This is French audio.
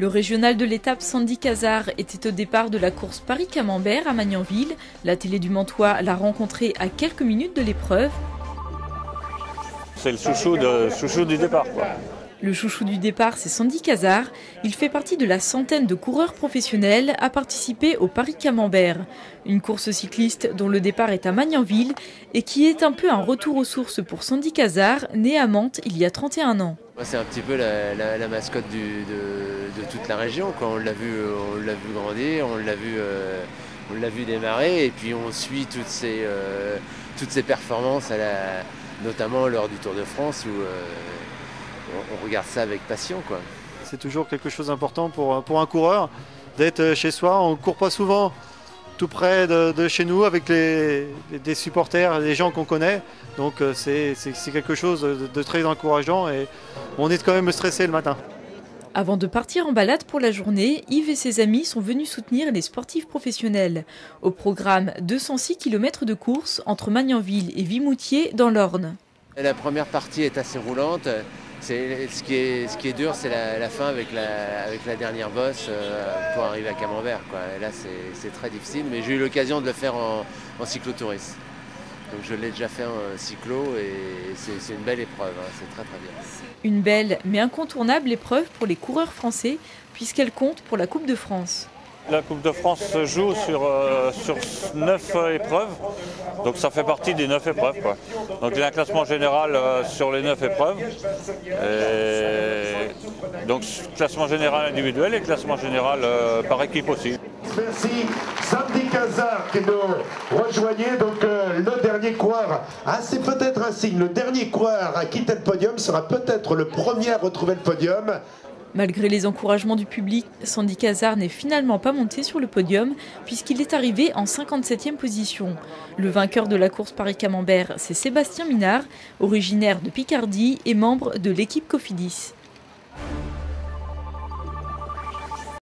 Le régional de l'étape Sandy Cazard était au départ de la course Paris-Camembert à Magnanville. La télé du Mantois l'a rencontré à quelques minutes de l'épreuve. C'est le chouchou du départ, quoi. Le chouchou du départ, c'est Sandy Cazard. Il fait partie de la centaine de coureurs professionnels à participer au Paris-Camembert. Une course cycliste dont le départ est à Magnanville et qui est un peu un retour aux sources pour Sandy Cazard, né à Mantes il y a 31 ans. C'est un petit peu la mascotte de toute la région, quoi. On l'a vu grandir, on l'a vu démarrer, et puis on suit toutes ces performances, notamment lors du Tour de France, où on regarde ça avec passion, quoi. C'est toujours quelque chose d'important pour un coureur d'être chez soi. On ne court pas souvent tout près de chez nous avec des supporters, des gens qu'on connaît. Donc c'est quelque chose de très encourageant et on est quand même stressé le matin. Avant de partir en balade pour la journée, Yves et ses amis sont venus soutenir les sportifs professionnels. Au programme, 206 km de course entre Magnanville et Vimoutiers dans l'Orne. La première partie est assez roulante. Ce qui est dur, c'est la fin avec la dernière bosse pour arriver à Camembert, quoi. Et là, c'est très difficile, mais j'ai eu l'occasion de le faire en cyclotourisme. Donc je l'ai déjà fait en cyclo et c'est une belle épreuve, hein. C'est très très bien. Une belle mais incontournable épreuve pour les coureurs français puisqu'elle compte pour la Coupe de France. La Coupe de France se joue sur 9 épreuves, donc ça fait partie des 9 épreuves, quoi. Donc il y a un classement général sur les 9 épreuves, et donc classement général individuel et classement général par équipe aussi. Merci Sandy Cazard qui nous rejoignait, donc le dernier coureur. Ah, c'est peut-être un signe, le dernier coureur à quitter le podium sera peut-être le premier à retrouver le podium. Malgré les encouragements du public, Sandy Cazard n'est finalement pas monté sur le podium puisqu'il est arrivé en 57e position. Le vainqueur de la course Paris-Camembert, c'est Sébastien Minard, originaire de Picardie et membre de l'équipe Cofidis.